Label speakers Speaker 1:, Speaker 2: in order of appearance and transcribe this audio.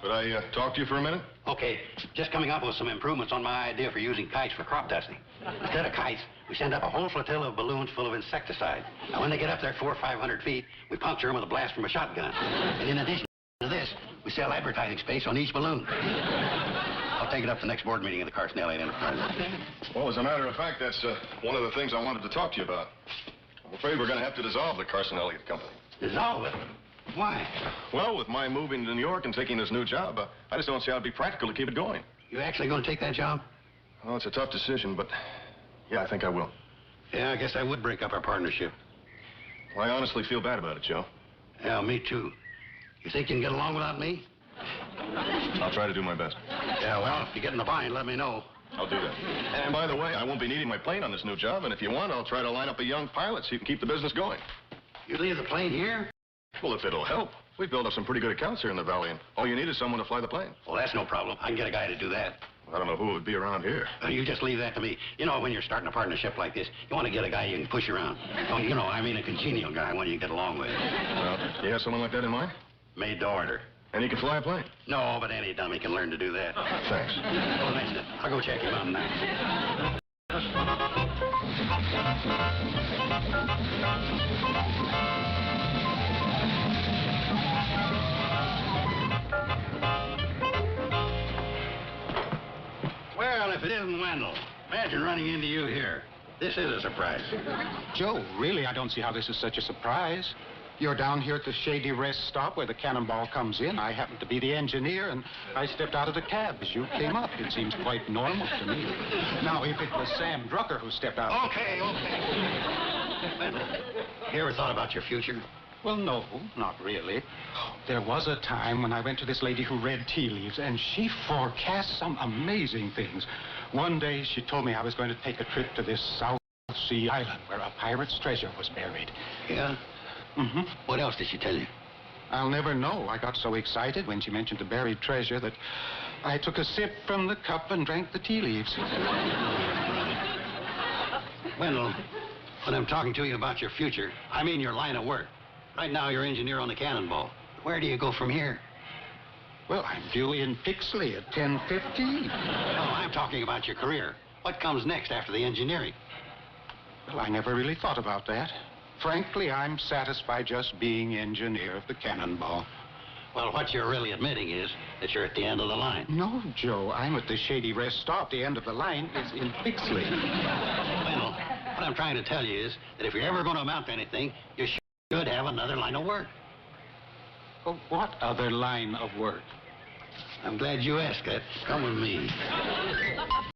Speaker 1: Could I talk to you for a minute?
Speaker 2: Okay, just coming up with some improvements on my idea for using kites for crop dusting. Instead of kites, we send up a whole flotilla of balloons full of insecticide. Now, when they get up there 400 or 500 feet, we puncture them with a blast from a shotgun. And in addition to this, we sell advertising space on each balloon. I'll take it up to the next board meeting of the Carson Elliott Enterprise.
Speaker 1: Well, as a matter of fact, that's one of the things I wanted to talk to you about. I'm afraid we're going to have to dissolve the Carson Elliott Company.
Speaker 2: Dissolve it? Why?
Speaker 1: Well, with my moving to New York and taking this new job, I just don't see how it'd be practical to keep it going.
Speaker 2: You actually going to take that job?
Speaker 1: Well, it's a tough decision, but yeah, I think I will.
Speaker 2: Yeah, I guess I would break up our partnership.
Speaker 1: Well, I honestly feel bad about it, Joe.
Speaker 2: Yeah, me too. You think you can get along without me?
Speaker 1: I'll try to do my best.
Speaker 2: Yeah, well, if you get in a bind, let me know.
Speaker 1: I'll do that. And by the way, I won't be needing my plane on this new job, and if you want, I'll try to line up a young pilot so you can keep the business going.
Speaker 2: You leave the plane here?
Speaker 1: Well, if it'll help. We've built up some pretty good accounts here in the valley, and all you need is someone to fly the plane.
Speaker 2: Well, that's no problem. I can get a guy to do that.
Speaker 1: I don't know who would be around here.
Speaker 2: You just leave that to me. You know, when you're starting a partnership like this, you want to get a guy you can push around. Oh, you know, I mean a congenial guy, one you can get along with.
Speaker 1: Well, you have someone like that in mind?
Speaker 2: Made to order.
Speaker 1: And he can fly a plane?
Speaker 2: No, but any dummy can learn to do that.
Speaker 1: Thanks.
Speaker 2: Don't mention it. I'll go check him out now. Well, if it isn't Wendell, imagine running into you here. This is a surprise.
Speaker 3: Joe, really, I don't see how this is such a surprise. You're down here at the shady rest stop where the cannonball comes in. I happen to be the engineer, and I stepped out of the cab as you came up. It seems quite normal to me. Now, if it was Sam Drucker who stepped out...
Speaker 2: Okay. Wendell, you ever thought about your future?
Speaker 3: Well, no, not really. There was a time when I went to this lady who read tea leaves, and she forecast some amazing things. One day, she told me I was going to take a trip to this South Sea island where a pirate's treasure was buried.
Speaker 2: Yeah?
Speaker 3: Mm-hmm.
Speaker 2: What else did she tell you?
Speaker 3: I'll never know. I got so excited when she mentioned the buried treasure that I took a sip from the cup and drank the tea leaves.
Speaker 2: Wendell, when I'm talking to you about your future, I mean your line of work. Right now, you're engineer on the Cannonball. Where do you go from here?
Speaker 3: Well, I'm due in Pixley at 10:15.
Speaker 2: No, I'm talking about your career. What comes next after the engineering?
Speaker 3: Well, I never really thought about that. Frankly, I'm satisfied just being engineer of the Cannonball.
Speaker 2: Well, what you're really admitting is that you're at the end of the line.
Speaker 3: No, Joe, I'm at the shady rest stop. The end of the line is in Pixley.
Speaker 2: Well, what I'm trying to tell you is that if you're ever going to amount to anything, you should have another line of work.
Speaker 3: Well, what other line of work?
Speaker 2: I'm glad you asked that. Come with me.